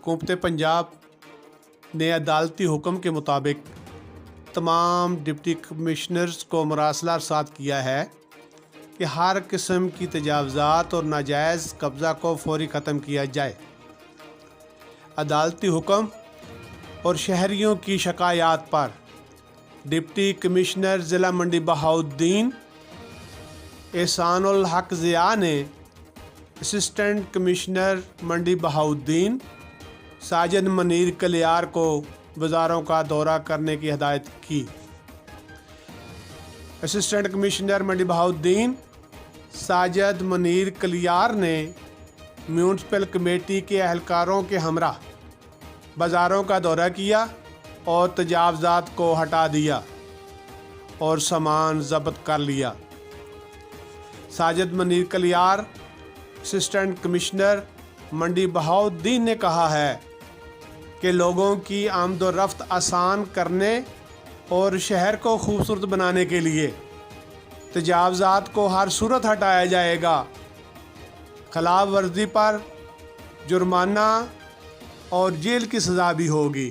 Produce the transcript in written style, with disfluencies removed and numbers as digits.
حکومت پنجاب نے عدالتی حکم کے مطابق تمام ڈپٹی کمشنرز کو مراسلہ ارسال کیا ہے کہ ہر قسم کی تجاوزات اور ناجائز قبضہ کو فوری ختم کیا جائے۔ عدالتی حکم اور شہریوں کی شکایات پر ڈپٹی کمشنر ضلع منڈی بہاؤالدین احسان الحق ضیاء نے اسسٹنٹ کمشنر منڈی بہاؤالدین ساجد منیر کلیار کو بازاروں کا دورہ کرنے کی ہدایت کی۔ اسسٹنٹ کمشنر منڈی بہاؤالدین ساجد منیر کلیار نے میونسپل کمیٹی کے اہلکاروں کے ہمراہ بازاروں کا دورہ کیا اور تجاوزات کو ہٹا دیا اور سامان ضبط کر لیا۔ ساجد منیر کلیار اسسٹنٹ کمشنر منڈی بہاؤالدین نے کہا ہے کہ لوگوں کی آمد و رفت آسان کرنے اور شہر کو خوبصورت بنانے کے لیے تجاوزات کو ہر صورت ہٹایا جائے گا۔ خلاف ورزی پر جرمانہ اور جیل کی سزا بھی ہوگی۔